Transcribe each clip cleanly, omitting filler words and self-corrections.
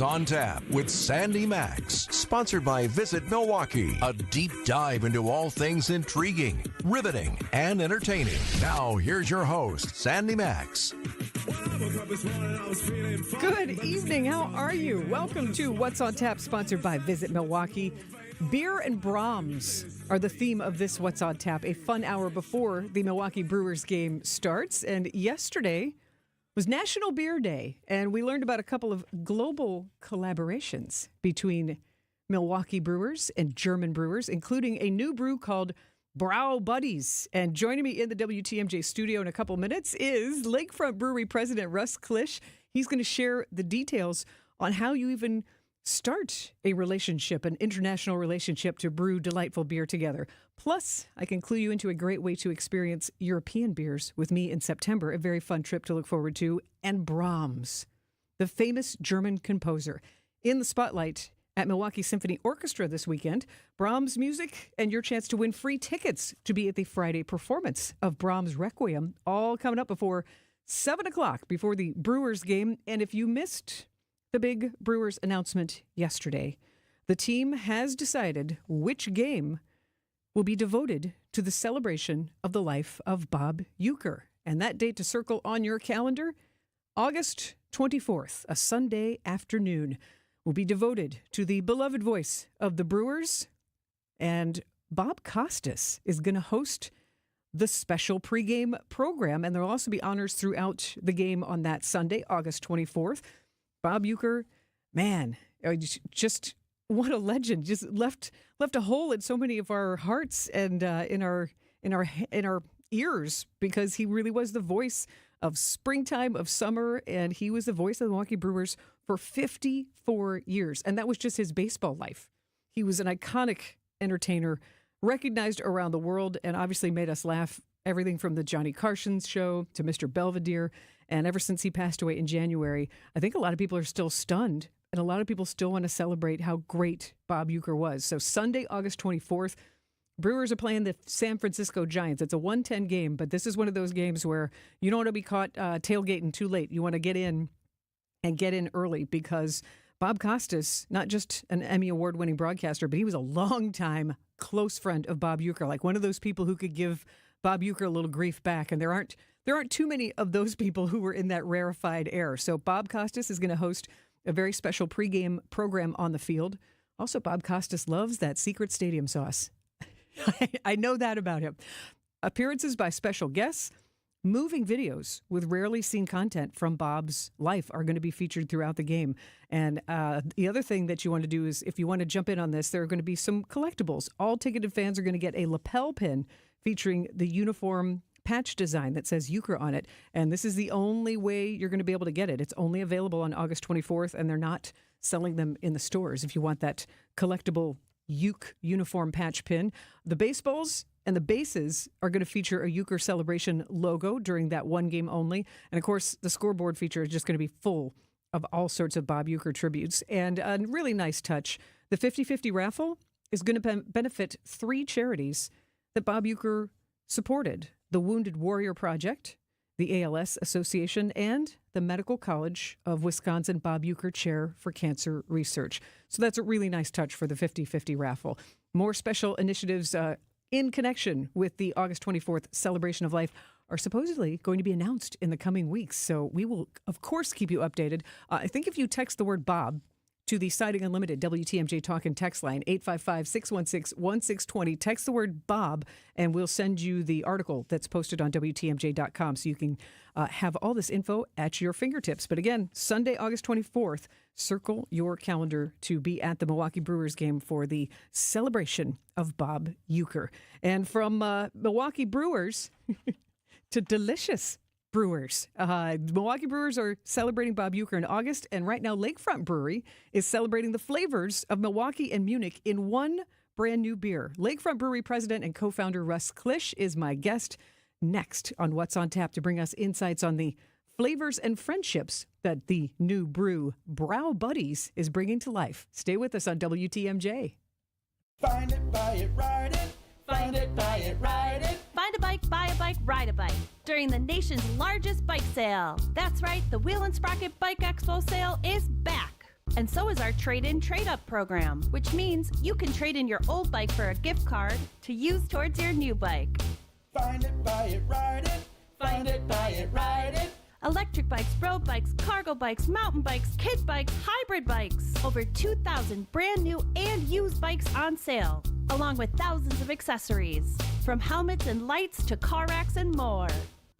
On Tap with Sandy Maxx, sponsored by Visit Milwaukee. A deep dive into all things intriguing, riveting, and entertaining. Now, here's your host, Sandy Maxx. Good evening. How are you? Welcome to What's on Tap, sponsored by Visit Milwaukee. Beer and Brahms are the theme of this What's on Tap, a fun hour before the Milwaukee Brewers game starts. And yesterday was National Beer Day, and we learned about a couple of global collaborations between Milwaukee brewers and German brewers, including a new brew called Brau Buddies. And joining me in the WTMJ studio in a couple minutes is Lakefront Brewery President Russ Klisch. He's going to share the details on how you even start a relationship, an international relationship, to brew delightful beer together. Plus, I can clue you into a great way to experience European beers with me in September, a very fun trip to look forward to. And Brahms, the famous German composer, in the spotlight at Milwaukee Symphony Orchestra this weekend. Brahms music and your chance to win free tickets to be at the Friday performance of Brahms Requiem, all coming up before 7 o'clock, before the Brewers game. And if you missed the big Brewers announcement yesterday, the team has decided which game will be devoted to the celebration of the life of Bob Uecker. And that date to circle on your calendar, August 24th, a Sunday afternoon, will be devoted to the beloved voice of the Brewers. And Bob Costas is going to host the special pregame program. And there will also be honors throughout the game on that Sunday, August 24th. Bob Uecker, man, just what a legend! Just left a hole in so many of our hearts and in our ears, because he really was the voice of springtime, of summer, and he was the voice of the Milwaukee Brewers for 54 years, and that was just his baseball life. He was an iconic entertainer, recognized around the world, and obviously made us laugh. Everything from the Johnny Carson show to Mr. Belvedere. And ever since he passed away in January, I think a lot of people are still stunned, and a lot of people still want to celebrate how great Bob Uecker was. So Sunday, August 24th, Brewers are playing the San Francisco Giants. It's a 1:10 game, but this is one of those games where you don't want to be caught tailgating too late. You want to get in and get in early, because Bob Costas, not just an Emmy Award-winning broadcaster, but he was a longtime close friend of Bob Uecker, like one of those people who could give Bob Uecker a little grief back, and there aren't too many of those people who were in that rarefied air. So Bob Costas is going to host a very special pregame program on the field. Also, Bob Costas loves that secret stadium sauce. I know that about him. Appearances by special guests, moving videos with rarely seen content from Bob's life are going to be featured throughout the game. And the other thing that you want to do is, if you want to jump in on this, there are going to be some collectibles. All ticketed fans are going to get a lapel pin featuring the uniform patch design that says Uecker on it. And this is the only way you're going to be able to get it. It's only available on August 24th, and they're not selling them in the stores if you want that collectible Uecker uniform patch pin. The baseballs and the bases are going to feature a Uecker celebration logo during that one game only. And, of course, the scoreboard feature is just going to be full of all sorts of Bob Uecker tributes. And a really nice touch, the 50-50 raffle is going to benefit 3 charities that Bob Uecker supported: the Wounded Warrior Project, the ALS Association, and the Medical College of Wisconsin Bob Uecker Chair for Cancer Research. So that's a really nice touch for the 50-50 raffle. More special initiatives in connection with the August 24th celebration of life are supposedly going to be announced in the coming weeks. So we will, of course, keep you updated. I think if you text the word Bob to the Siding Unlimited WTMJ Talk and Text line, 855-616-1620. Text the word Bob, and we'll send you the article that's posted on WTMJ.com so you can have all this info at your fingertips. But again, Sunday, August 24th, circle your calendar to be at the Milwaukee Brewers game for the celebration of Bob Uecker. And from Milwaukee Brewers to delicious Brewers. Milwaukee Brewers are celebrating Bob Uecker in August, and right now Lakefront Brewery is celebrating the flavors of Milwaukee and Munich in one brand new beer. Lakefront Brewery president and co-founder Russ Klisch is my guest next on What's on Tap to bring us insights on the flavors and friendships that the new brew Brau Buddies is bringing to life. Stay with us on WTMJ. Find it, buy it, ride it. Find it, buy it, ride it. Find a bike, buy a bike, ride a bike during the nation's largest bike sale. That's right, the Wheel and Sprocket Bike Expo sale is back. And so is our trade-in trade-up program, which means you can trade in your old bike for a gift card to use towards your new bike. Find it, buy it, ride it. Find it, buy it, ride it. Electric bikes, road bikes, cargo bikes, mountain bikes, kid bikes, hybrid bikes. Over 2,000 brand new and used bikes on sale, along with thousands of accessories, from helmets and lights to car racks and more.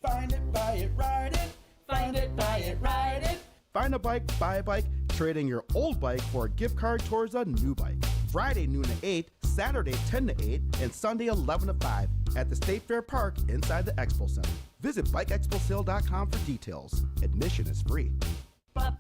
Find it, buy it, ride it. Find it, buy it, ride it. Find a bike, buy a bike, trading your old bike for a gift card towards a new bike. Friday noon to 8, Saturday 10 to 8, and Sunday 11 to 5 at the State Fair Park inside the Expo Center. Visit BikeExpoSale.com for details. Admission is free. Life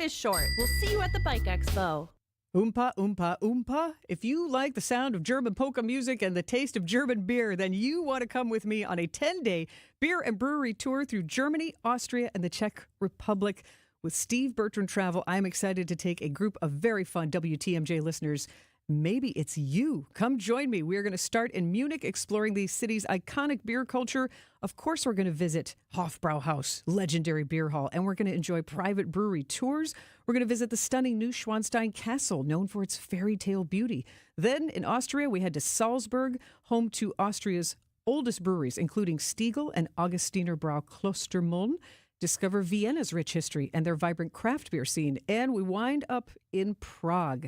is short. We'll see you at the Bike Expo. Oompa, oompa, oompa. If you like the sound of German polka music and the taste of German beer, then you want to come with me on a 10-day beer and brewery tour through Germany, Austria, and the Czech Republic. With Steve Bertrand Travel, I'm excited to take a group of very fun WTMJ listeners. Maybe it's you. Come join me. We're going to start in Munich, exploring the city's iconic beer culture. Of course, we're going to visit Hofbrauhaus, legendary beer hall, and we're going to enjoy private brewery tours. We're going to visit the stunning Neuschwanstein Castle, known for its fairy tale beauty. Then in Austria, we head to Salzburg, home to Austria's oldest breweries, including Stiegl and Augustiner Brau Klostermuln. Discover Vienna's rich history and their vibrant craft beer scene. And we wind up in Prague.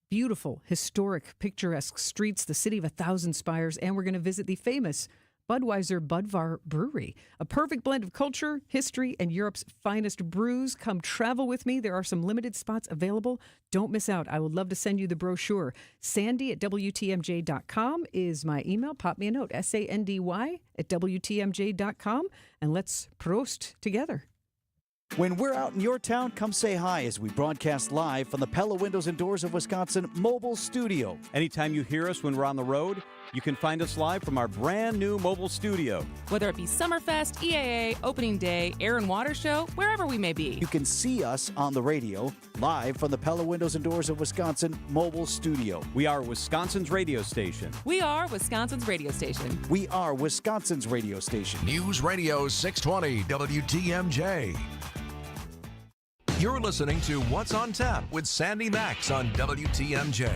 Beautiful, historic, picturesque streets, the city of 1,000 spires, and we're going to visit the famous Budweiser Budvar Brewery. A perfect blend of culture, history, and Europe's finest brews. Come travel with me. There are some limited spots available. Don't miss out. I would love to send you the brochure. Sandy@WTMJ.com is my email. Pop me a note, SANDY@WTMJ.com, and let's Prost together. When we're out in your town, come say hi as we broadcast live from the Pella Windows and Doors of Wisconsin mobile studio. Anytime you hear us when we're on the road, you can find us live from our brand new mobile studio. Whether it be Summerfest, EAA, Opening Day, Air and Water Show, wherever we may be. You can see us on the radio, live from the Pella Windows and Doors of Wisconsin mobile studio. We are Wisconsin's radio station. We are Wisconsin's radio station. We are Wisconsin's radio station. News Radio 620 WTMJ. You're listening to What's on Tap with Sandy Maxx on WTMJ.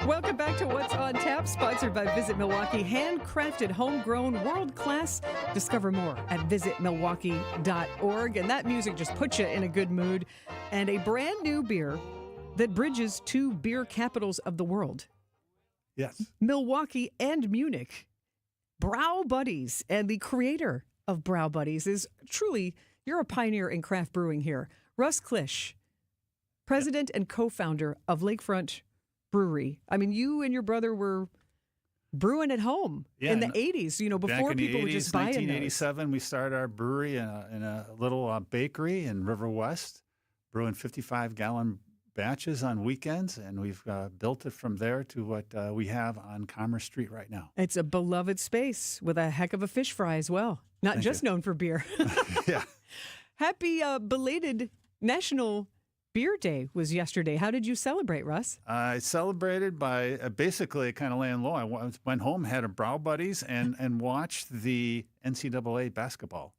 Welcome back to What's on Tap, sponsored by Visit Milwaukee. Handcrafted, homegrown, world-class. Discover more at visitmilwaukee.org. And that music just puts you in a good mood. And a brand new beer that bridges two beer capitals of the world. Yes. Milwaukee and Munich. Brau Buddies, and the creator of Brau Buddies is truly, you're a pioneer in craft brewing here. Russ Klisch, president and co-founder of Lakefront Brewery. I mean, you and your brother were brewing at home in the 80s, you know, before people were just buying those. 1987, we started our brewery in a little bakery in River West, brewing 55-gallon batches on weekends, and we've built it from there to what we have on Commerce Street right now. It's a beloved space with a heck of a fish fry as well. Not Thank just you. known for beer. Yeah. Happy belated National Beer Day was yesterday. How did you celebrate, Russ? I celebrated by basically kind of laying low. I went home, had a Brau Buddies, and watched the NCAA basketball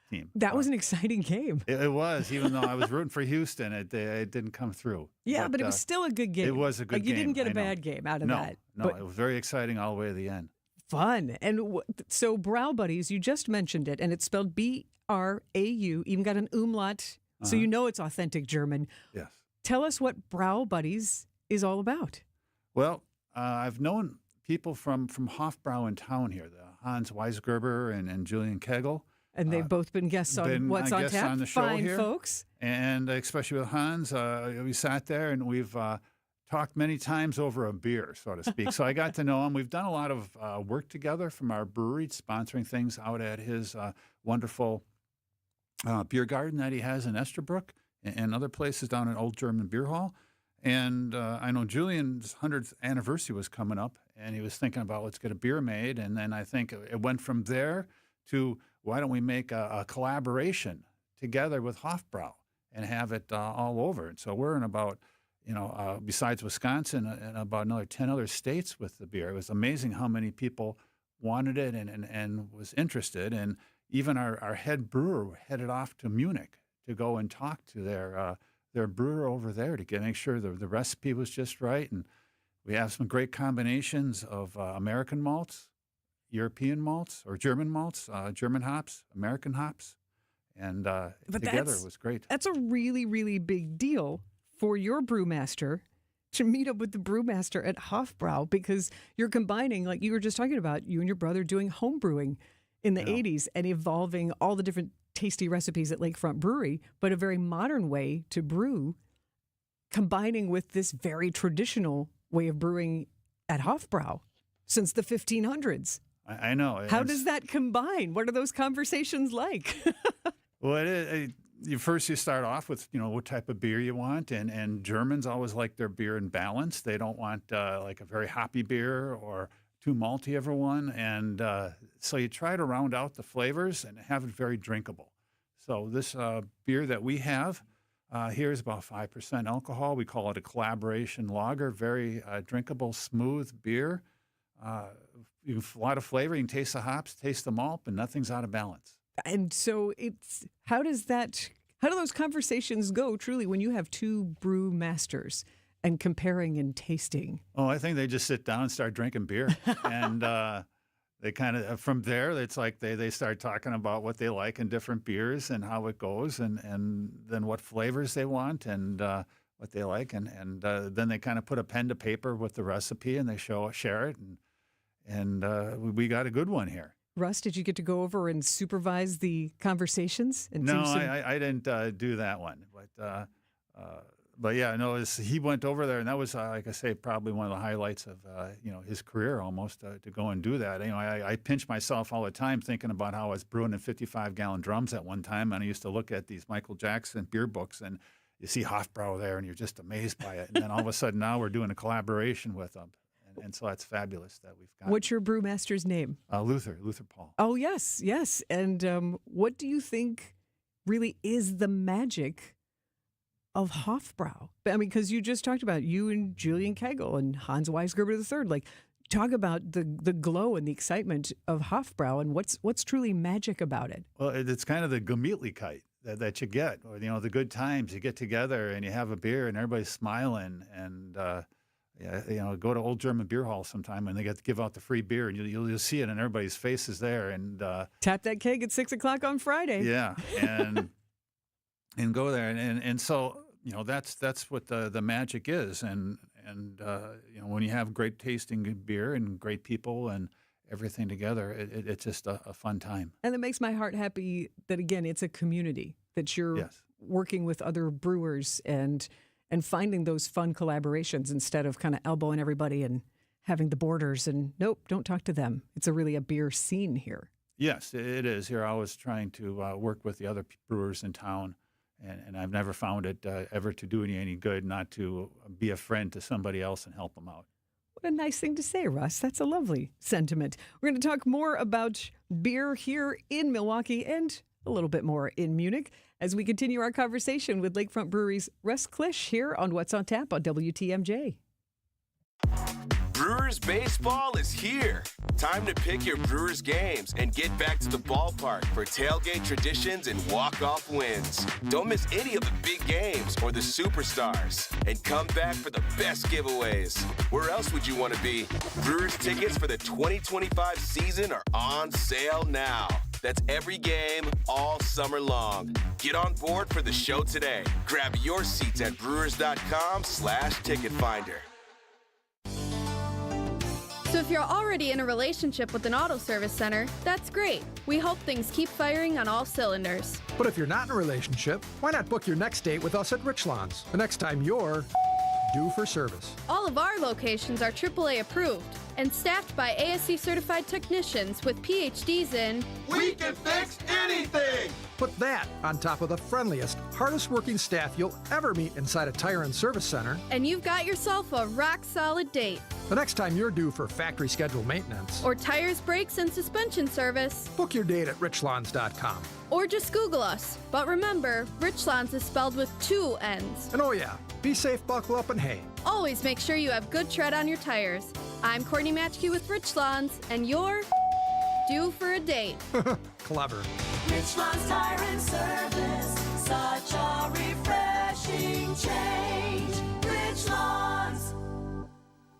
team. That was an exciting game. It was, even though I was rooting for Houston, it didn't come through. Yeah, but it was still a good game. It was a good game. You didn't get I a know. bad game out of No, that. No, it was very exciting all the way to the end. Fun. And so Brau Buddies, you just mentioned it, and it's spelled B-R-A-U, even got an umlaut, so you know it's authentic German. Yes. Tell us what Brau Buddies is all about. Well, I've known people from Hofbrau in town here, the Hans Weisgerber and Julian Kegel. And they've both been guests on What's on guests Tap. on the show Fine here. folks. And especially with Hans, we sat there and we've talked many times over a beer, so to speak. So I got to know him. We've done a lot of work together from our brewery, sponsoring things out at his wonderful beer garden that he has in Estherbrook and other places down in Old German Beer Hall. And I know Julian's 100th anniversary was coming up, and he was thinking about let's get a beer made. And then I think it went from there to why don't we make a collaboration together with Hofbrau and have it all over. And so we're in about, besides Wisconsin, in about another 10 other states with the beer. It was amazing how many people wanted it and was interested. And even our head brewer headed off to Munich to go and talk to their brewer over there to make sure the recipe was just right. And we have some great combinations of American malts, European malts, or German malts, German hops, American hops. And together it was great. That's a really, really big deal for your brewmaster to meet up with the brewmaster at Hofbrau, because you're combining, like you were just talking about, you and your brother doing home brewing in the 80s and evolving all the different tasty recipes at Lakefront Brewery, but a very modern way to brew, combining with this very traditional way of brewing at Hofbrau since the 1500s. I know. How does that combine? What are those conversations like? Well, you start off with, what type of beer you want, and Germans always like their beer in balance. They don't want like a very hoppy beer or too malty of one, and so you try to round out the flavors and have it very drinkable. So this beer that we have here is about 5% alcohol. We call it a collaboration lager, very drinkable, smooth beer. A lot of flavor. You can taste the hops, taste the malt, but nothing's out of balance. And so how do those conversations go truly when you have two brew masters and comparing and tasting? Oh, I think they just sit down and start drinking beer. And they kind of, from there, it's like they start talking about what they like in different beers and how it goes, and then what flavors they want and what they like. And then they kind of put a pen to paper with the recipe and they share it. And we got a good one here. Russ, did you get to go over and supervise the conversations? And no, I didn't do that one. But yeah, no, he went over there, and that was, like I say, probably one of the highlights of his career almost to go and do that. I pinch myself all the time thinking about how I was brewing in 55-gallon drums at one time, and I used to look at these Michael Jackson beer books, and you see Hofbrau there, and you're just amazed by it. And then all of a sudden now we're doing a collaboration with them. And so that's fabulous that we've got. What's your brewmaster's name? Luther Paul. Oh, yes. And what do you think really is the magic of Hofbrau? I mean, because you just talked about you and Julian Kegel and Hans Weisgerber III. Like, talk about the glow and the excitement of Hofbrau and what's truly magic about it. Well, it's kind of the Gemütlichkeit that you get, or the good times. You get together and you have a beer and everybody's smiling and. Go to Old German Beer Hall sometime and they get to give out the free beer, and you'll see it in everybody's faces there. And tap that keg at 6:00 on Friday. Yeah, and go there, and so that's what the magic is. And when you have great tasting beer and great people and everything together, it's just a fun time. And it makes my heart happy that again it's a community that you're working with other brewers and finding those fun collaborations instead of kind of elbowing everybody and having the borders and nope, don't talk to them. It's really a beer scene here. Yes, it is. Here I was trying to work with the other brewers in town, and I've never found it ever to do any good not to be a friend to somebody else and help them out. What a nice thing to say, Russ. That's a lovely sentiment. We're going to talk more about beer here in Milwaukee and a little bit more in Munich as we continue our conversation with Lakefront Brewery's Russ Klisch here on What's on Tap on WTMJ. Brewers baseball is here. Time to pick your Brewers games and get back to the ballpark for tailgate traditions and walk-off wins. Don't miss any of the big games or the superstars. And come back for the best giveaways. Where else would you want to be? Brewers tickets for the 2025 season are on sale now. That's every game all summer long. Get on board for the show today. Grab your seats at brewers.com/ticket finder. So if you're already in a relationship with an auto service center, that's great. We hope things keep firing on all cylinders. But if you're not in a relationship, why not book your next date with us at Richlands the next time you're due for service? All of our locations are AAA approved and staffed by ASC certified technicians with PhDs in We can fix anything! Put that on top of the friendliest, hardest working staff you'll ever meet inside a tire and service center, and you've got yourself a rock-solid date. the next time you're due for factory scheduled maintenance Or tires, brakes, and suspension service. Book your date at richlands.com. Or just Google us. But remember, Richlands is spelled with 2 N's. And oh yeah, be safe, buckle up, and hey, Always make sure you have good tread on your tires. I'm Courtney Matchke with Richlands, and you're Due for a date. Clever. Richland's Tire and Service. Such a refreshing change. Richland's.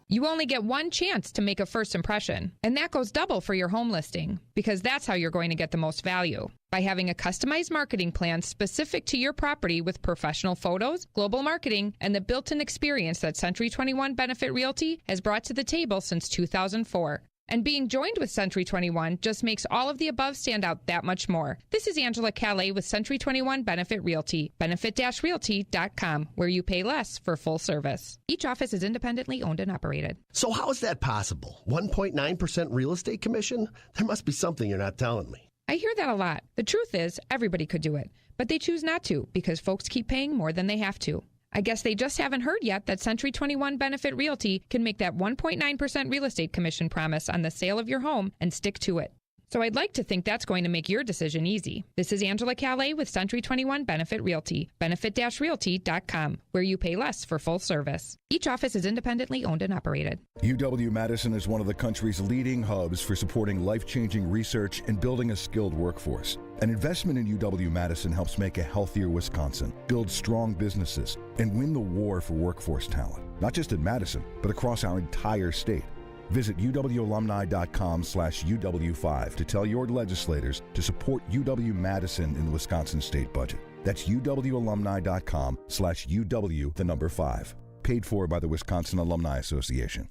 You only get one chance to make a first impression, and that goes double for your home listing, because that's how you're going to get the most value. By having a customized marketing plan specific to your property with professional photos, global marketing, and the built-in experience that Century 21 Benefit Realty has brought to the table since 2004. And being joined with Century 21 just makes all of the above stand out that much more. This is Angela Calais with Century 21 Benefit Realty, benefit-realty.com, where you pay less for full service. Each office is independently owned and operated. So how is that possible? 1.9% real estate commission? There must be something you're not telling me. I hear that a lot. The truth is, everybody could do it, but they choose not to because folks keep paying more than they have to. I guess they just haven't heard yet that Century 21 Benefit Realty can make that 1.9% real estate commission promise on the sale of your home and stick to it. So I'd like to think that's going to make your decision easy. This is Angela Calais with Century 21 Benefit Realty, benefit-realty.com, where you pay less for full service. Each office is independently owned and operated. UW-Madison is one of the country's leading hubs for supporting life-changing research and building a skilled workforce. An investment in UW-Madison helps make a healthier Wisconsin, build strong businesses, and win the war for workforce talent, not just in Madison, but across our entire state. Visit uwalumni.com/UW5 to tell your legislators to support UW-Madison in the Wisconsin state budget. That's uwalumni.com/UW5. Paid for by the Wisconsin Alumni Association.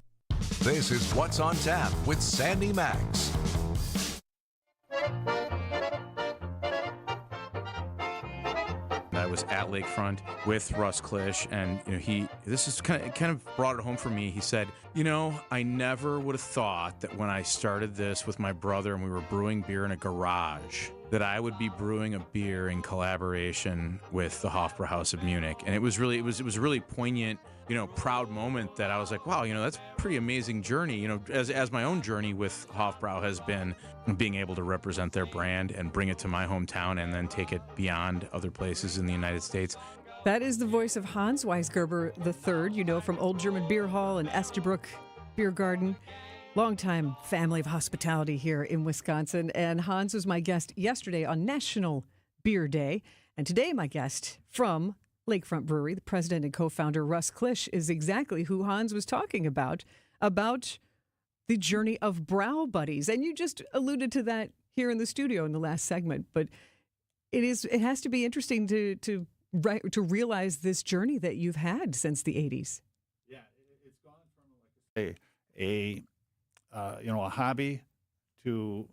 This is What's on Tap with Sandy Maxx. I was at Lakefront with Russ Klisch, and this is kind of brought it home for me. He said, I never would have thought that when I started this with my brother and we were brewing beer in a garage, that I would be brewing a beer in collaboration with the Hofbrauhaus of Munich. And it was really, it was a really poignant, proud moment that I was like, wow, that's a pretty amazing journey. As my own journey with Hofbrau has been being able to represent their brand and bring it to my hometown and then take it beyond other places in the United States. That is the voice of Hans Weisgerber III, from Old German Beer Hall and Estabrook Beer Garden. Longtime family of hospitality here in Wisconsin. And Hans was my guest yesterday on National Beer Day. And today my guest from Lakefront Brewery, the president and co-founder Russ Klisch, is exactly who Hans was talking about the journey of Brow Buddies. And you just alluded to that here in the studio in the last segment. But it has to be interesting to realize this journey that you've had since the 80s. Yeah, it's gone from a hobby to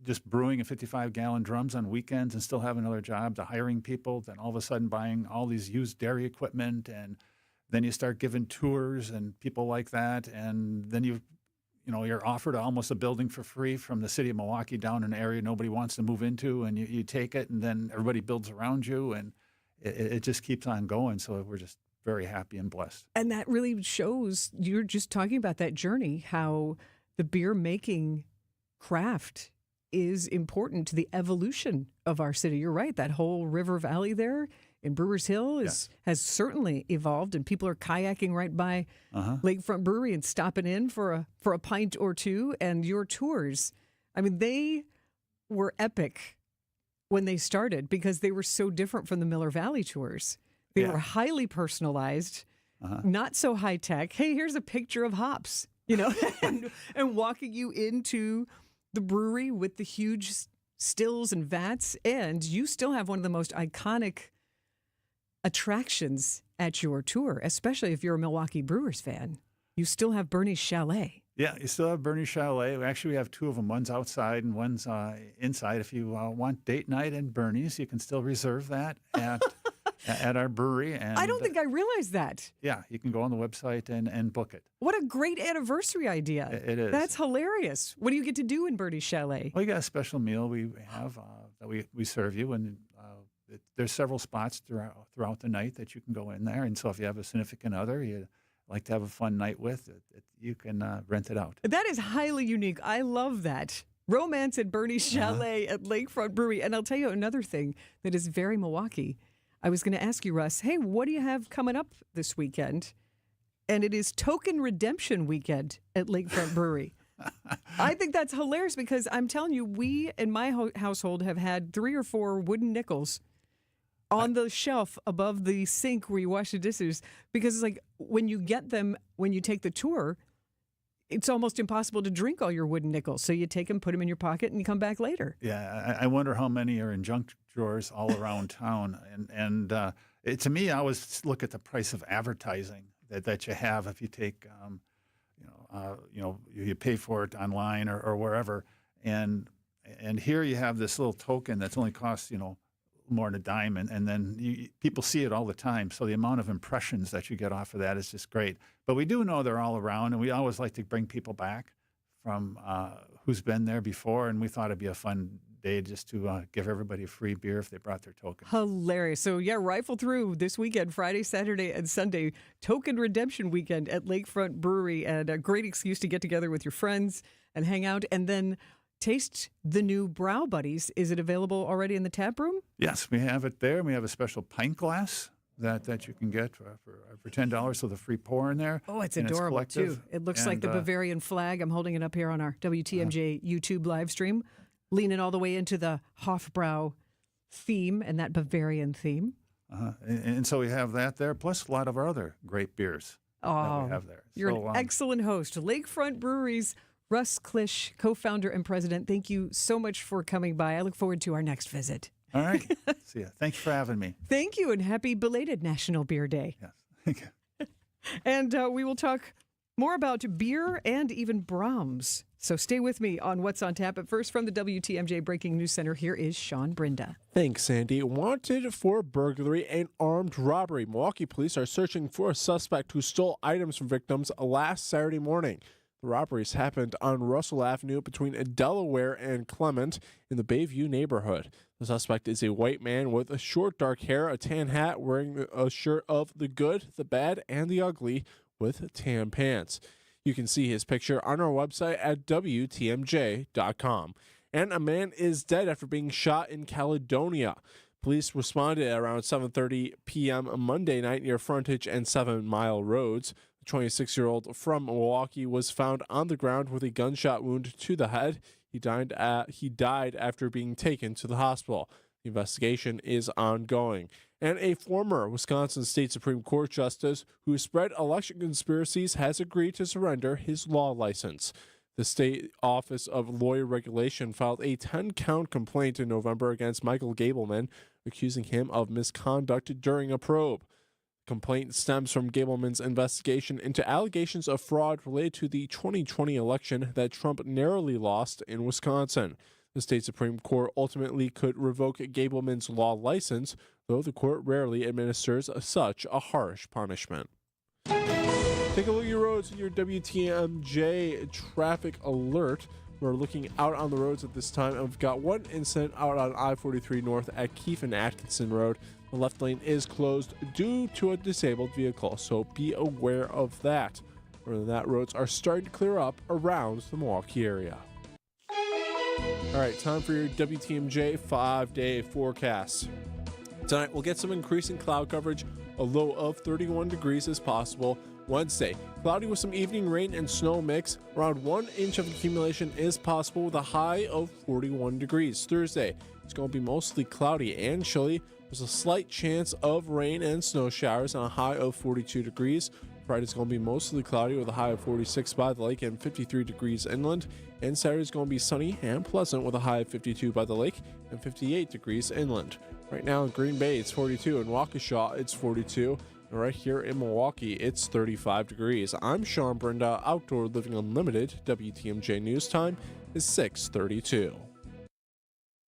just brewing in 55-gallon drums on weekends and still having another job, to hiring people, then all of a sudden buying all these used dairy equipment, and then you start giving tours and people like that, and then you're offered almost a building for free from the city of Milwaukee down in an area nobody wants to move into, and you take it, and then everybody builds around you, and it just keeps on going. So we're just very happy and blessed. And that really shows, you're just talking about that journey, how the beer making craft is important to the evolution of our city. You're right. That whole river valley there in Brewers Hill has certainly evolved, and people are kayaking right by Lakefront Brewery and stopping in for a pint or two. And your tours, they were epic when they started because they were so different from the Miller Valley tours. They were highly personalized, not so high tech. Hey, here's a picture of hops, and walking you into the brewery with the huge stills and vats. And you still have one of the most iconic attractions at your tour, especially if you're a Milwaukee Brewers fan. You still have Bernie's Chalet. Yeah, you still have Bernie's Chalet. Actually, we have two of them. One's outside and one's inside. If you want date night at Bernie's, you can still reserve that at our brewery. And I don't think I realized that. Yeah, you can go on the website and book it. What a great anniversary idea. It is. That's hilarious. What do you get to do in Bernie's Chalet? Well, you got a special meal we have that we serve you, and there's several spots throughout the night that you can go in there. And so if you have a significant other you like to have a fun night with, you can rent it out. That is highly unique. I love that. Romance at Bernie's Chalet at Lakefront Brewery. And I'll tell you another thing that is very Milwaukee. I was going to ask you, Russ, hey, what do you have coming up this weekend? And it is Token Redemption Weekend at Lakefront Brewery. I think that's hilarious because I'm telling you, we in my household have had 3 or 4 wooden nickels on the shelf above the sink where you wash the dishes, because it's like when you get them, when you take the tour, it's almost impossible to drink all your wooden nickels. So you take them, put them in your pocket, and you come back later. Yeah, I wonder how many are in junk drawers all around town. And to me, I always look at the price of advertising that you have if you take, you pay for it online or wherever. And here you have this little token that's only costs, more than a dime, and then people see it all the time. So the amount of impressions that you get off of that is just great. But we do know they're all around, and we always like to bring people back from who's been there before, and we thought it'd be a fun day just to give everybody a free beer if they brought their token. Hilarious. So yeah, rifle through this weekend, Friday, Saturday, and Sunday, token redemption weekend at Lakefront Brewery, and a great excuse to get together with your friends and hang out, and then taste the new Brow Buddies. Is it available already in the tap room? Yes, we have it there. We have a special pint glass that you can get for $10 with a free pour in there. Oh, it's adorable, too. It looks like the Bavarian flag. I'm holding it up here on our WTMJ YouTube live stream, leaning all the way into the Hofbrau theme and that Bavarian theme. And so we have that there, plus a lot of our other great beers that we have there. You're an excellent host. Lakefront Brewery's Russ Klisch, co-founder and president, thank you so much for coming by. I look forward to our next visit. All right. See ya. Thank you for having me. Thank you, and happy belated National Beer Day. Yes. Thank you. And we will talk more about beer and even Brahms. So stay with me on What's on Tap. But first, from the WTMJ Breaking News Center, here is Sean Brinda. Thanks, Sandy. Wanted for burglary and armed robbery. Milwaukee police are searching for a suspect who stole items from victims last Saturday morning. The robberies happened on Russell Avenue between Delaware and Clement in the Bayview neighborhood. The suspect is a white man with a short dark hair, a tan hat, wearing a shirt of the good, the bad, and the ugly with tan pants. You can see his picture on our website at WTMJ.com. And a man is dead after being shot in Caledonia. Police responded at around 7:30 p.m. Monday night near Frontage and 7 Mile Roads. The 26-year-old from Milwaukee was found on the ground with a gunshot wound to the head. He died after being taken to the hospital. The investigation is ongoing. And a former Wisconsin State Supreme Court justice who spread election conspiracies has agreed to surrender his law license. The State Office of Lawyer Regulation filed a 10-count complaint in November against Michael Gableman, accusing him of misconduct during a probe. The complaint stems from Gableman's investigation into allegations of fraud related to the 2020 election that Trump narrowly lost in Wisconsin. The state Supreme Court ultimately could revoke Gableman's law license, though the court rarely administers such a harsh punishment. Take a look at your roads in your WTMJ traffic alert. We're looking out on the roads at this time, and we've got one incident out on I-43 North at Keefe and Atkinson Road. The left lane is closed due to a disabled vehicle, so be aware of that. Other than that, roads are starting to clear up around the Milwaukee area. All right, time for your WTMJ 5-day forecast. Tonight, we'll get some increasing cloud coverage. A low of 31 degrees is possible. Wednesday, cloudy with some evening rain and snow mix. Around 1 inch of accumulation is possible with a high of 41 degrees. Thursday, it's going to be mostly cloudy and chilly. There's a slight chance of rain and snow showers and a high of 42 degrees. Friday's going to be mostly cloudy with a high of 46 by the lake and 53 degrees inland. And Saturday's going to be sunny and pleasant with a high of 52 by the lake and 58 degrees inland. Right now in Green Bay, it's 42. In Waukesha, it's 42. And right here in Milwaukee, it's 35 degrees. I'm Sean Brinda, Outdoor Living Unlimited. WTMJ News Time is 6:32.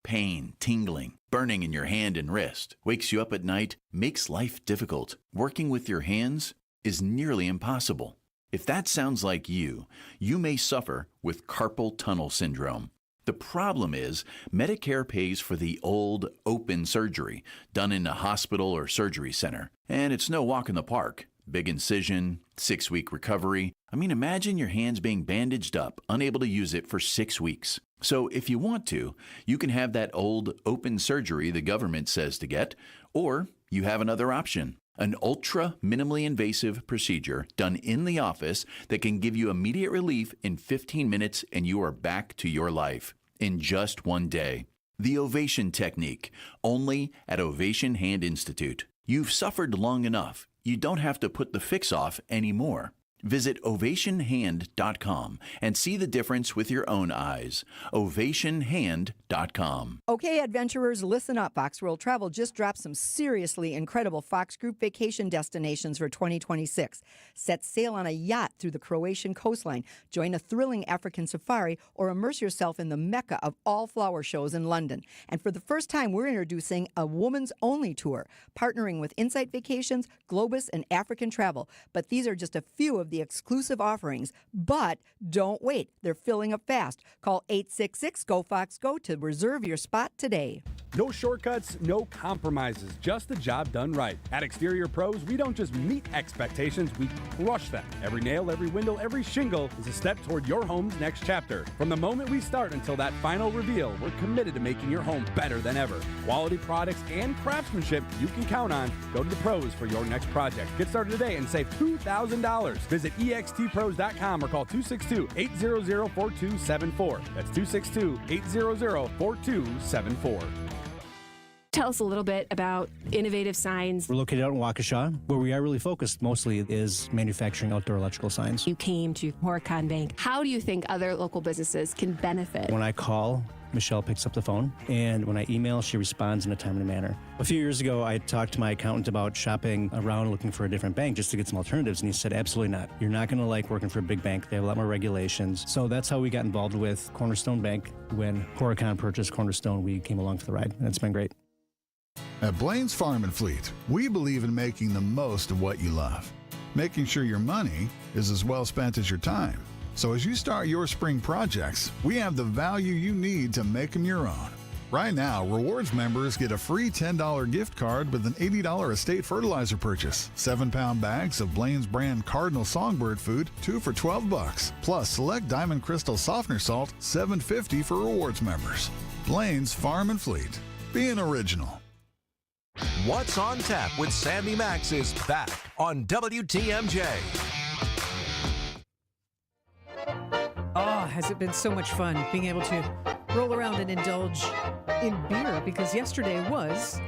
Pain, tingling, burning in your hand and wrist, wakes you up at night, makes life difficult. Working with your hands is nearly impossible. If that sounds like you may suffer with carpal tunnel syndrome. The problem is Medicare pays for the old open surgery done in a hospital or surgery center. And it's no walk in the park. Big incision, 6-week recovery. I mean, imagine your hands being bandaged up, unable to use it for 6 weeks. So if you want to, you can have that old open surgery the government says to get, or you have another option. An ultra minimally invasive procedure done in the office that can give you immediate relief in 15 minutes and you are back to your life in just one day. The Ovation Technique, only at Ovation Hand Institute. You've suffered long enough. You don't have to put the fix off anymore. Visit ovationhand.com and see the difference with your own eyes. ovationhand.com. Okay, adventurers, listen up. Fox World Travel just dropped some seriously incredible Fox Group vacation destinations for 2026. Set sail on a yacht through the Croatian coastline, join a thrilling African safari, or immerse yourself in the mecca of all flower shows in London. And for the first time, we're introducing a woman's-only tour, partnering with Insight Vacations, Globus, and African Travel. But these are just a few of the exclusive offerings. But don't wait. They're filling up fast. Call 866-GO-FOX-GO to reserve your spot today. No shortcuts, no compromises, just the job done right. At Exterior Pros, we don't just meet expectations, we crush them. Every nail, every window, every shingle is a step toward your home's next chapter. From the moment we start until that final reveal, we're committed to making your home better than ever. Quality products and craftsmanship you can count on. Go to the pros for your next project. Get started today and save $2,000. Visit extpros.com or call 262-800-4274. That's 262-800-4274. Tell us a little bit about Innovative Signs. We're located out in Waukesha. Where we are really focused mostly is manufacturing outdoor electrical signs. You came to Horicon Bank. How do you think other local businesses can benefit? When I call, Michelle picks up the phone, and when I email, she responds in a timely manner. A few years ago, I talked to my accountant about shopping around looking for a different bank just to get some alternatives, and he said, absolutely not. You're not going to like working for a big bank. They have a lot more regulations. So that's how we got involved with Cornerstone Bank. When Horicon purchased Cornerstone, we came along for the ride, and it's been great. At Blaine's Farm and Fleet, we believe in making the most of what you love, making sure your money is as well spent as your time. So as you start your spring projects, we have the value you need to make them your own. Right now, Rewards members get a free $10 gift card with an $80 estate fertilizer purchase, 7-pound bags of Blaine's brand Cardinal Songbird food, 2 for $12, plus select Diamond Crystal softener salt, $7.50 for Rewards members. Blaine's Farm and Fleet, being original. What's on Tap with Sandy Maxx is back on WTMJ. Oh, has it been so much fun being able to roll around and indulge in beer, because yesterday was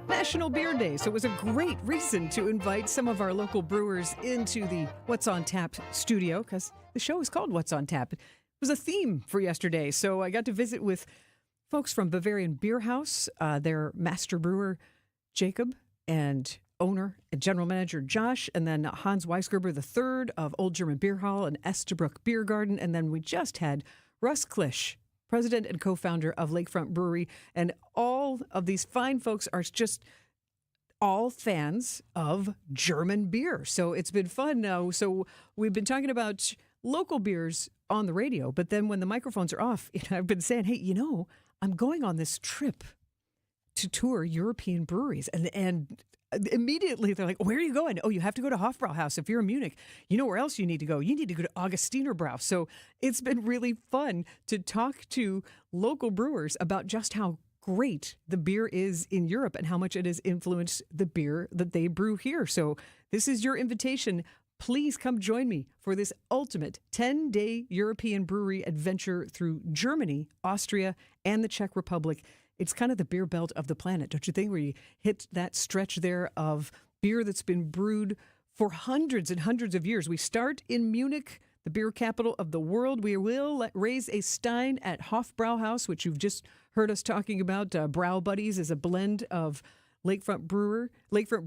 National Beer Day. So it was a great reason to invite some of our local brewers into the What's on Tap studio, because the show is called What's on Tap. It was a theme for yesterday. So I got to visit with folks from Bavarian Beer House, their master brewer, Jacob, and owner and general manager Josh, and then Hans Weisgerber III of Old German Beer Hall and Estabrook Beer Garden. And then we just had Russ Klisch, president and co-founder of Lakefront Brewery. And all of these fine folks are just all fans of German beer. So it's been fun now. So we've been talking about local beers on the radio, but then when the microphones are off, I've been saying, hey, I'm going on this trip to tour European breweries. And immediately they're like, where are you going? Oh, you have to go to Hofbrauhaus. If you're in Munich, you know where else you need to go? You need to go to Augustiner Brau. So it's been really fun to talk to local brewers about just how great the beer is in Europe and how much it has influenced the beer that they brew here. So this is your invitation. Please come join me for this ultimate 10-day European brewery adventure through Germany, Austria, and the Czech Republic. It's kind of the beer belt of the planet, don't you think, where you hit that stretch there of beer that's been brewed for hundreds and hundreds of years. We start in Munich, the beer capital of the world. We will raise a stein at Hofbrauhaus, which you've just heard us talking about. Brau Buddies is a blend of Lakefront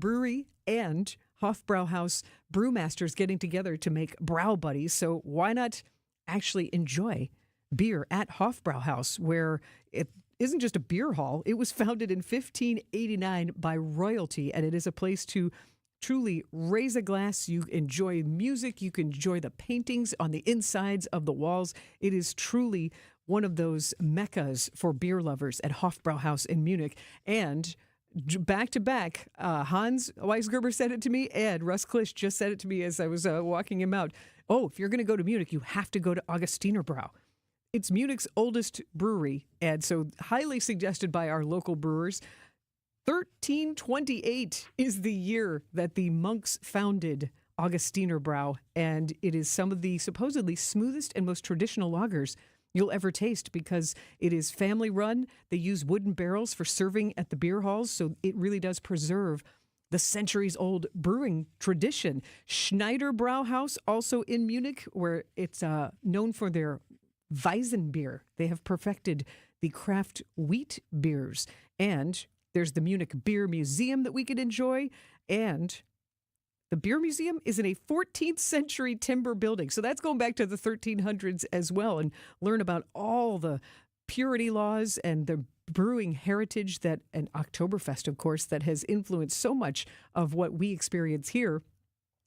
Brewery and Hofbrauhaus brewmasters getting together to make Brau Buddies. So why not actually enjoy beer at Hofbrauhaus, where it isn't just a beer hall. It was founded in 1589 by royalty, and it is a place to truly raise a glass. You enjoy music. You can enjoy the paintings on the insides of the walls. It is truly one of those meccas for beer lovers at Hofbrauhaus in Munich. And back to back, Hans Weisgerber said it to me, and Russ Klisch just said it to me as I was walking him out. Oh, if you're going to go to Munich, you have to go to Augustiner Brau. It's Munich's oldest brewery, and so highly suggested by our local brewers. 1328 is the year that the monks founded Augustinerbrau, and it is some of the supposedly smoothest and most traditional lagers you'll ever taste because it is family run. They use wooden barrels for serving at the beer halls, so it really does preserve the centuries-old brewing tradition. Schneider Brauhaus, also in Munich, where it's known for their Weizenbier. They have perfected the craft wheat beers. And there's the Munich Beer Museum that we could enjoy. And the Beer Museum is in a 14th century timber building. So that's going back to the 1300s as well, and learn about all the purity laws and the brewing heritage that, and Oktoberfest, of course, that has influenced so much of what we experience here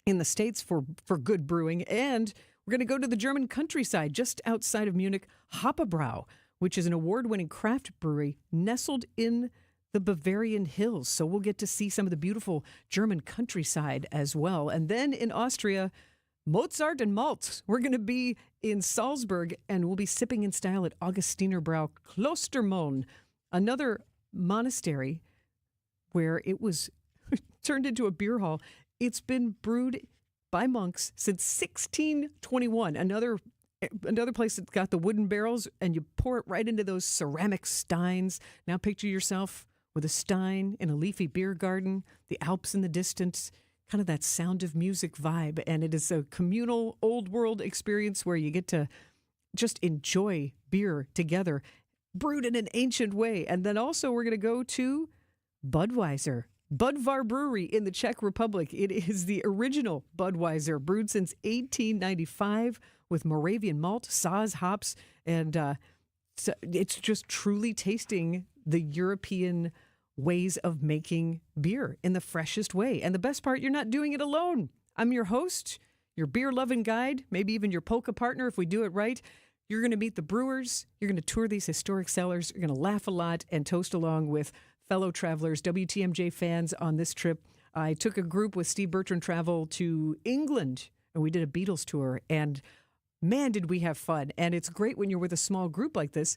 in the States for good brewing. And we're going to go to the German countryside just outside of Munich, Hoppebrau, which is an award-winning craft brewery nestled in the Bavarian hills. So we'll get to see some of the beautiful German countryside as well. And then in Austria, Mozart and Malt. We're going to be in Salzburg, and we'll be sipping in style at Augustinerbrau Klostermoen, another monastery where it was turned into a beer hall. It's been brewed by monks since 1621. Another place that's got the wooden barrels, and you pour it right into those ceramic steins. Now picture yourself with a stein in a leafy beer garden, the Alps in the distance, kind of that Sound of Music vibe. And it is a communal old world experience where you get to just enjoy beer together, brewed in an ancient way. And then also we're going to go to Budweiser. Budvar Brewery in the Czech Republic. It is the original Budweiser, brewed since 1895 with Moravian malt, Saaz hops, and it's just truly tasting the European ways of making beer in the freshest way. And the best part, you're not doing it alone. I'm your host, your beer-loving guide, maybe even your polka partner if we do it right. You're going to meet the brewers. You're going to tour these historic cellars. You're going to laugh a lot and toast along with fellow travelers, WTMJ fans on this trip. I took a group with Steve Bertrand Travel to England, and we did a Beatles tour. And man, did we have fun. And it's great when you're with a small group like this.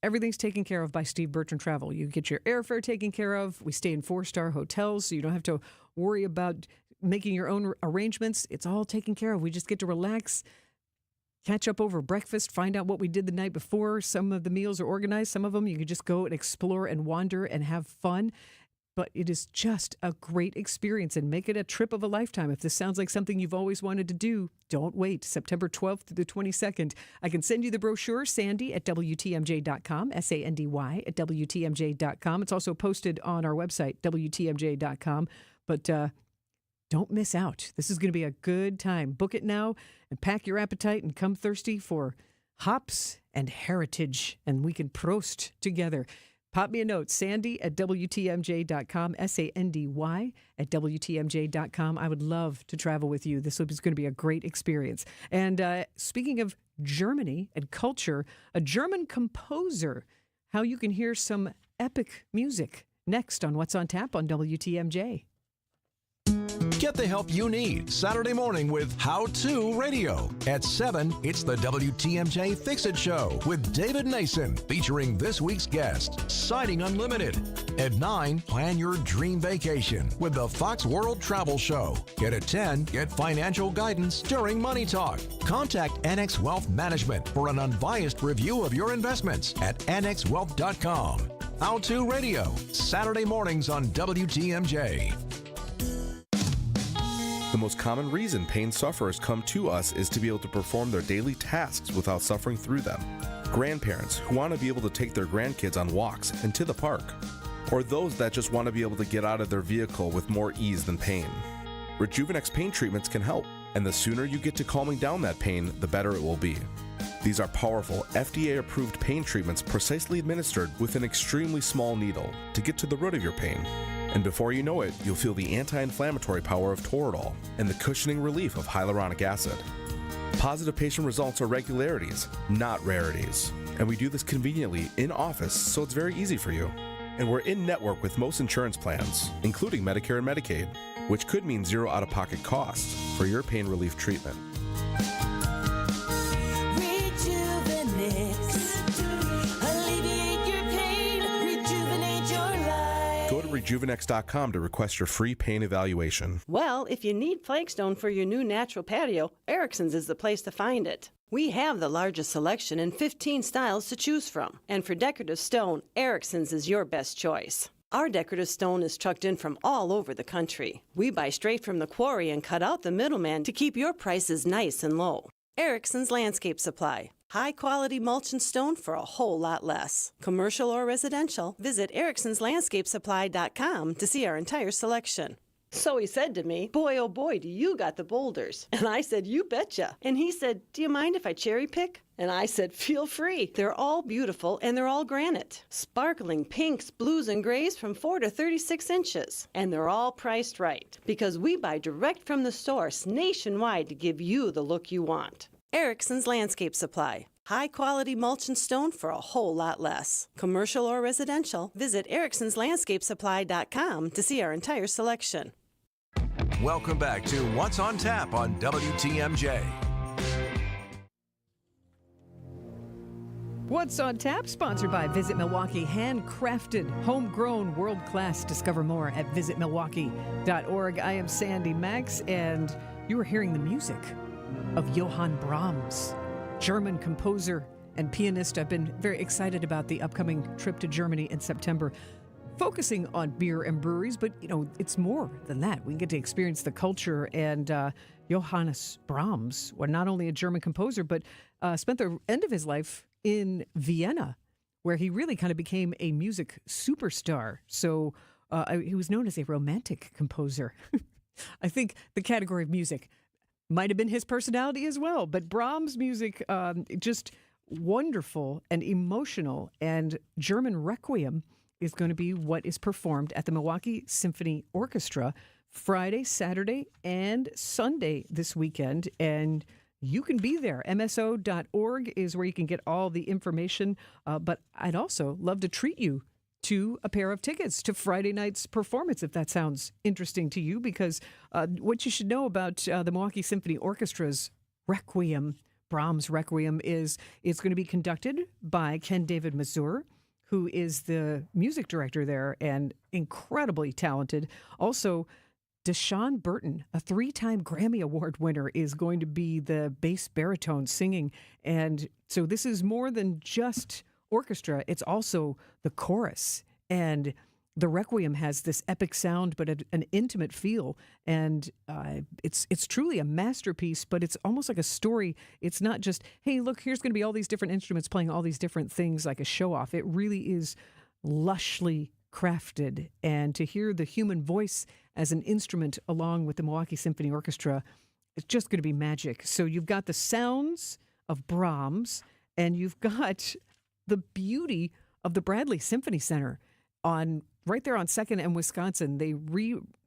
Everything's taken care of by Steve Bertrand Travel. You get your airfare taken care of. We stay in 4-star hotels, so you don't have to worry about making your own arrangements. It's all taken care of. We just get to relax, catch up over breakfast, find out what we did the night before. Some of the meals are organized. Some of them you can just go and explore and wander and have fun. But it is just a great experience, and make it a trip of a lifetime. If this sounds like something you've always wanted to do, don't wait. September 12th through the 22nd. I can send you the brochure, Sandy at WTMJ.com, SANDY at WTMJ.com. It's also posted on our website, WTMJ.com. But don't miss out. This is going to be a good time. Book it now and pack your appetite and come thirsty for hops and heritage, and we can prost together. Pop me a note, Sandy at WTMJ.com, SANDY at WTMJ.com. I would love to travel with you. This is going to be a great experience. And speaking of Germany and culture, a German composer, how you can hear some epic music next on What's on Tap on WTMJ. Get the help you need Saturday morning with How To Radio. At 7, it's the WTMJ Fix-It Show with David Nason, featuring this week's guest, Sighting Unlimited. At 9, plan your dream vacation with the Fox World Travel Show. At 10, get financial guidance during Money Talk. Contact Annex Wealth Management for an unbiased review of your investments at annexwealth.com. How To Radio, Saturday mornings on WTMJ. The most common reason pain sufferers come to us is to be able to perform their daily tasks without suffering through them. Grandparents who want to be able to take their grandkids on walks and to the park. Or those that just want to be able to get out of their vehicle with more ease than pain. Rejuvenex pain treatments can help, and the sooner you get to calming down that pain, the better it will be. These are powerful, FDA-approved pain treatments precisely administered with an extremely small needle to get to the root of your pain. And before you know it, you'll feel the anti-inflammatory power of Toradol and the cushioning relief of hyaluronic acid. Positive patient results are regularities, not rarities. And we do this conveniently in office, so it's very easy for you. And we're in network with most insurance plans, including Medicare and Medicaid, which could mean zero out-of-pocket costs for your pain relief treatment. Go to Rejuvenex.com to request your free paint evaluation. Well, if you need flagstone for your new natural patio, Erickson's is the place to find it. We have the largest selection and 15 styles to choose from. And for decorative stone, Erickson's is your best choice. Our decorative stone is trucked in from all over the country. We buy straight from the quarry and cut out the middleman to keep your prices nice and low. Erickson's Landscape Supply. High-quality mulch and stone for a whole lot less. Commercial or residential, visit ericksonslandscapesupply.com to see our entire selection. So he said to me, "Boy, oh boy, do you got the boulders." And I said, "You betcha." And he said, "Do you mind if I cherry pick?" And I said, "Feel free. They're all beautiful and they're all granite. Sparkling pinks, blues, and grays from 4 to 36 inches. And they're all priced right because we buy direct from the source nationwide to give you the look you want. Erickson's Landscape Supply. High-quality mulch and stone for a whole lot less. Commercial or residential, visit ericksonslandscapesupply.com to see our entire selection. Welcome back to What's on Tap on WTMJ. What's on Tap, sponsored by Visit Milwaukee. Handcrafted, homegrown, world-class. Discover more at visitmilwaukee.org. I am Sandy Maxx, and you are hearing the music of Johann Brahms, German composer and pianist. I've been very excited about the upcoming trip to Germany in September, focusing on beer and breweries, but it's more than that. We get to experience the culture, and Johannes Brahms was not only a German composer, but spent the end of his life in Vienna, where he really kind of became a music superstar. So he was known as a romantic composer. I think the category of music might have been his personality as well, but Brahms' music, just wonderful and emotional, and German Requiem is going to be what is performed at the Milwaukee Symphony Orchestra Friday, Saturday, and Sunday this weekend, and you can be there. MSO.org is where you can get all the information, but I'd also love to treat you to a pair of tickets to Friday night's performance, if that sounds interesting to you, because what you should know about the Milwaukee Symphony Orchestra's Requiem, Brahms Requiem, is it's going to be conducted by Ken David Mazur, who is the music director there and incredibly talented. Also, Deshaun Burton, a 3-time Grammy Award winner, is going to be the bass baritone singing. And so this is more than just orchestra. It's also the chorus. And the Requiem has this epic sound, but an intimate feel. And it's truly a masterpiece, but it's almost like a story. It's not just, hey, look, here's going to be all these different instruments playing all these different things like a show-off. It really is lushly crafted. And to hear the human voice as an instrument along with the Milwaukee Symphony Orchestra, it's just going to be magic. So you've got the sounds of Brahms, and you've got the beauty of the Bradley Symphony Center right there on 2nd and Wisconsin. They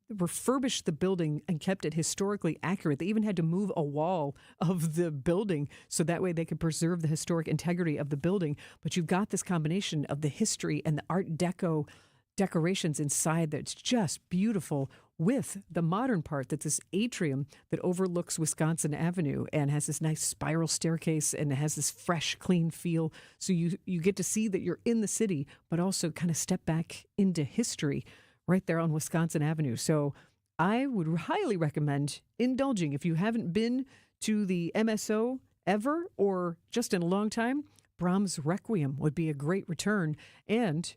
refurbished the building and kept it historically accurate. They even had to move a wall of the building so that way they could preserve the historic integrity of the building. But you've got this combination of the history and the Art Deco decorations inside that's just beautiful, with the modern part that's this atrium that overlooks Wisconsin Avenue and has this nice spiral staircase and it has this fresh, clean feel. So you get to see that you're in the city, but also kind of step back into history right there on Wisconsin Avenue. So I would highly recommend indulging. If you haven't been to the MSO ever or just in a long time, Brahms Requiem would be a great return, and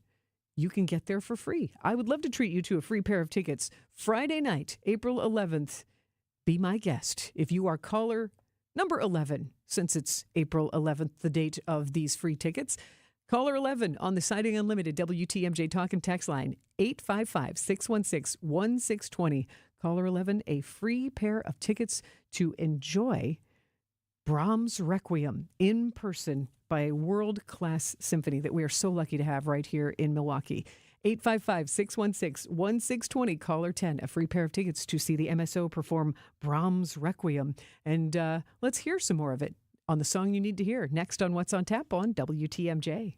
you can get there for free. I would love to treat you to a free pair of tickets Friday night, April 11th. Be my guest. If you are caller number 11, since it's April 11th, the date of these free tickets, caller 11 on the Siding Unlimited WTMJ Talk and Text line, 855-616-1620. Caller 11, a free pair of tickets to enjoy Brahms Requiem in person by a world-class symphony that we are so lucky to have right here in Milwaukee. 855-616-1620, caller 10, a free pair of tickets to see the MSO perform Brahms Requiem. And let's hear some more of it on the song you need to hear next on What's on Tap on WTMJ.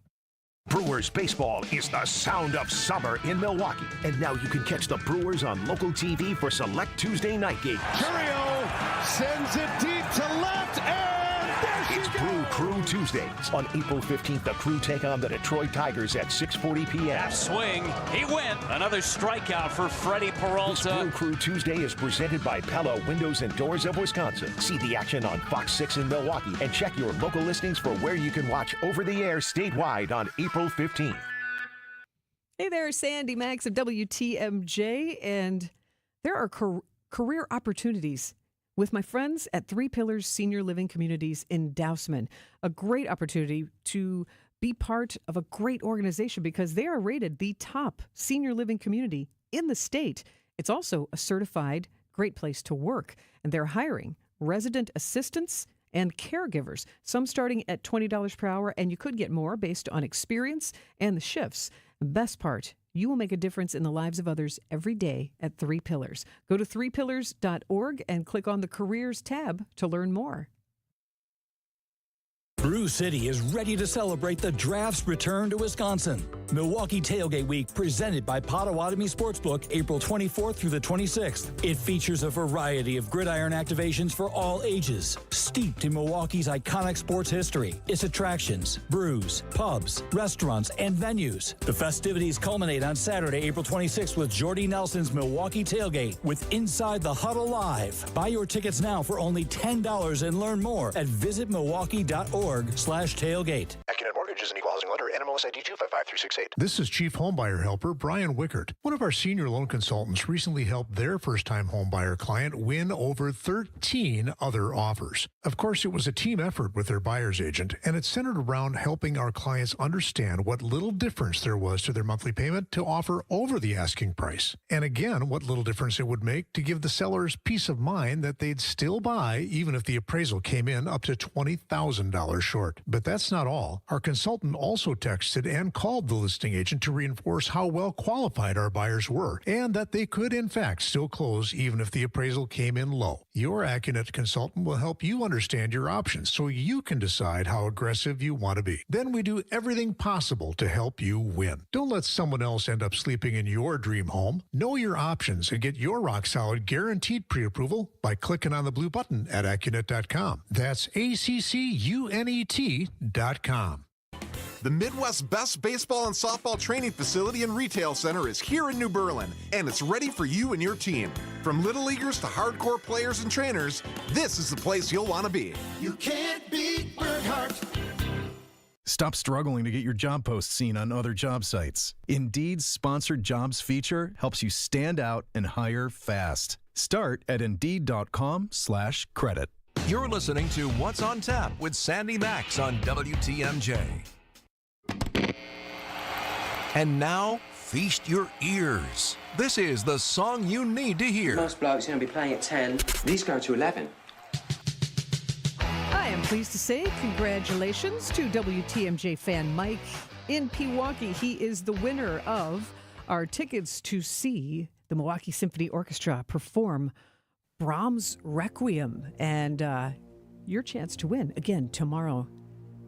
Brewers baseball is the sound of summer in Milwaukee. And now you can catch the Brewers on local TV for select Tuesday night games. Curio sends it deep to left, and there It's Brew Crew Tuesdays. On April 15th, the Crew take on the Detroit Tigers at 6:40 p.m. Swing. He went. Another strikeout for Freddie Peralta. This Brew Crew Tuesday is presented by Pella Windows and Doors of Wisconsin. See the action on Fox 6 in Milwaukee and check your local listings for where you can watch over the air statewide on April 15th. Hey there, Sandy Maxx of WTMJ, and there are career opportunities with my friends at Three Pillars Senior Living Communities in Dousman. A great opportunity to be part of a great organization because they are rated the top senior living community in the state. It's also a certified great place to work, and they're hiring resident assistants and caregivers, some starting at $20 per hour, and you could get more based on experience and the shifts. The best part, you will make a difference in the lives of others every day at Three Pillars. Go to threepillars.org and click on the Careers tab to learn more. Brew City is ready to celebrate the draft's return to Wisconsin. Milwaukee Tailgate Week, presented by Potawatomi Sportsbook, April 24th through the 26th. It features a variety of gridiron activations for all ages, steeped in Milwaukee's iconic sports history, its attractions, brews, pubs, restaurants, and venues. The festivities culminate on Saturday, April 26th with Jordy Nelson's Milwaukee Tailgate with Inside the Huddle Live. Buy your tickets now for only $10 and learn more at visitmilwaukee.org/tailgate. Acunet Mortgage is an equal housing lender. NMLS ID 255368. This is Chief Homebuyer Helper Brian Wickert. One of our senior loan consultants recently helped their first-time homebuyer client win over 13 other offers. Of course, it was a team effort with their buyer's agent, and it centered around helping our clients understand what little difference there was to their monthly payment to offer over the asking price. And again, what little difference it would make to give the sellers peace of mind that they'd still buy even if the appraisal came in up to $20,000 short. But that's not all. Our consultant also texted and called the listing agent to reinforce how well qualified our buyers were and that they could, in fact, still close even if the appraisal came in low. Your Acunet consultant will help you understand your options so you can decide how aggressive you want to be. Then we do everything possible to help you win. Don't let someone else end up sleeping in your dream home. Know your options and get your rock-solid guaranteed pre-approval by clicking on the blue button at Acunet.com. That's ACCUNET.com. The Midwest's best baseball and softball training facility and retail center is here in New Berlin, and it's ready for you and your team. From little leaguers to hardcore players and trainers, this is the place you'll want to be. You can't beat Burkhart. Stop struggling to get your job post seen on other job sites. Indeed's sponsored jobs feature helps you stand out and hire fast. Start at Indeed.com/credit. You're listening to What's on Tap with Sandy Maxx on WTMJ. And now, feast your ears. This is the song you need to hear. Most blokes are going to be playing at 10. These go to 11. I am pleased to say congratulations to WTMJ fan Mike in Pewaukee. He is the winner of our tickets to see the Milwaukee Symphony Orchestra perform Brahms' Requiem. And your chance to win, again, tomorrow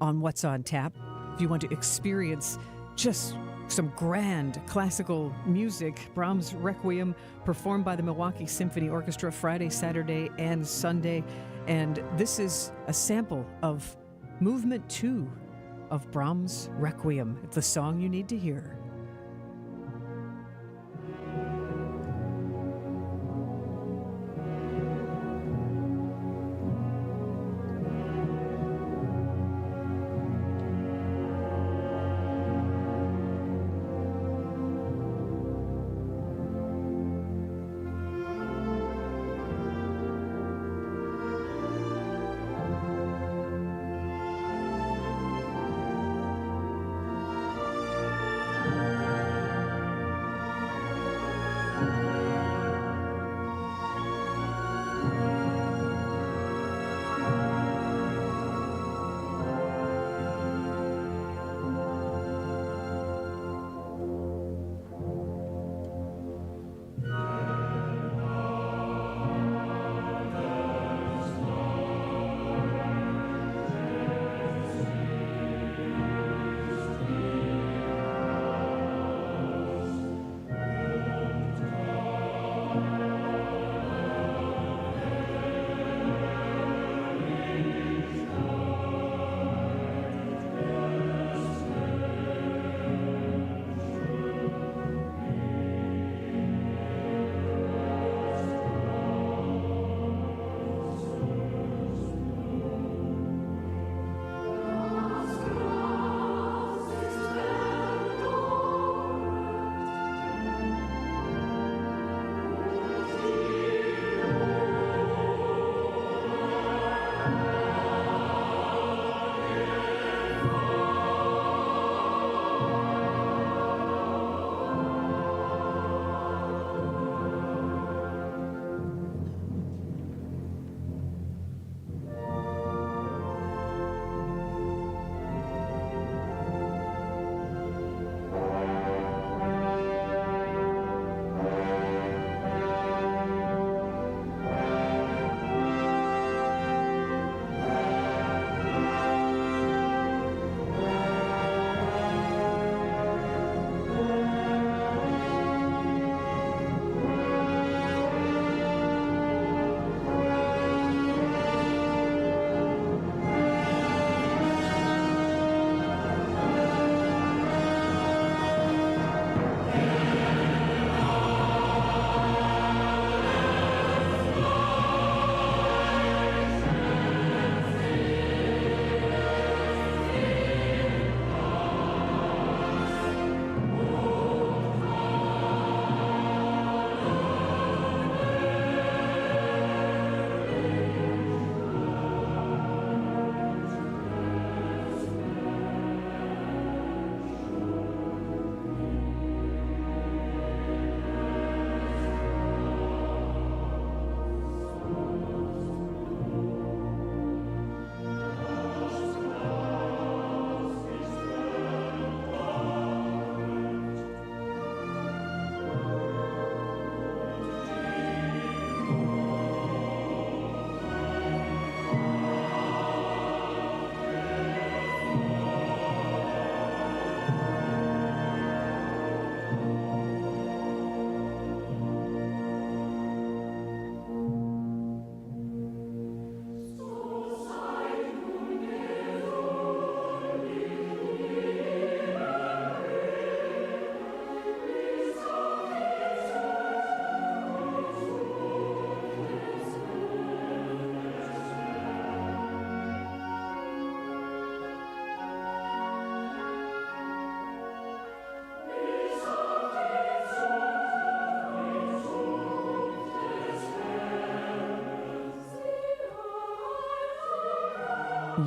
on What's on Tap. If you want to experience just some grand classical music, Brahms' Requiem performed by the Milwaukee Symphony Orchestra Friday, Saturday, and Sunday. And this is a sample of Movement 2 of Brahms' Requiem. It's the song you need to hear.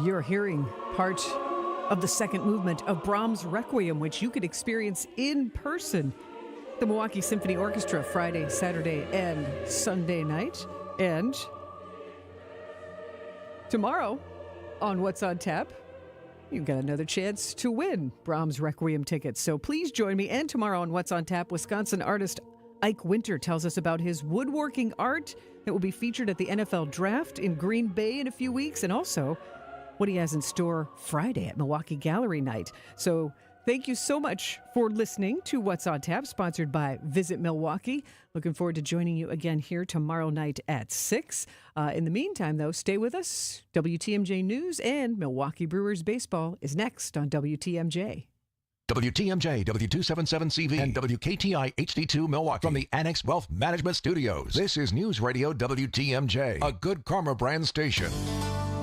You're hearing part of the second movement of Brahms' Requiem, which you could experience in person. The Milwaukee Symphony Orchestra, Friday, Saturday, and Sunday night. And tomorrow on What's on Tap, you've got another chance to win Brahms' Requiem tickets. So please join me. And tomorrow on What's on Tap, Wisconsin artist Ike Winter tells us about his woodworking art that will be featured at the NFL Draft in Green Bay in a few weeks, and also what he has in store Friday at Milwaukee Gallery Night. So thank you so much for listening to What's on Tap, sponsored by Visit Milwaukee. Looking forward to joining you again here tomorrow night at 6. In the meantime, though, stay with us. WTMJ News and Milwaukee Brewers Baseball is next on WTMJ. WTMJ, W277CV, and WKTI HD2 Milwaukee. From the Annex Wealth Management Studios, this is News Radio WTMJ, a Good Karma brand station.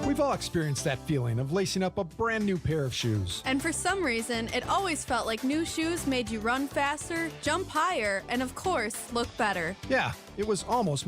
We've all experienced that feeling of lacing up a brand new pair of shoes. And for some reason, it always felt like new shoes made you run faster, jump higher, and of course, look better. Yeah, it was almost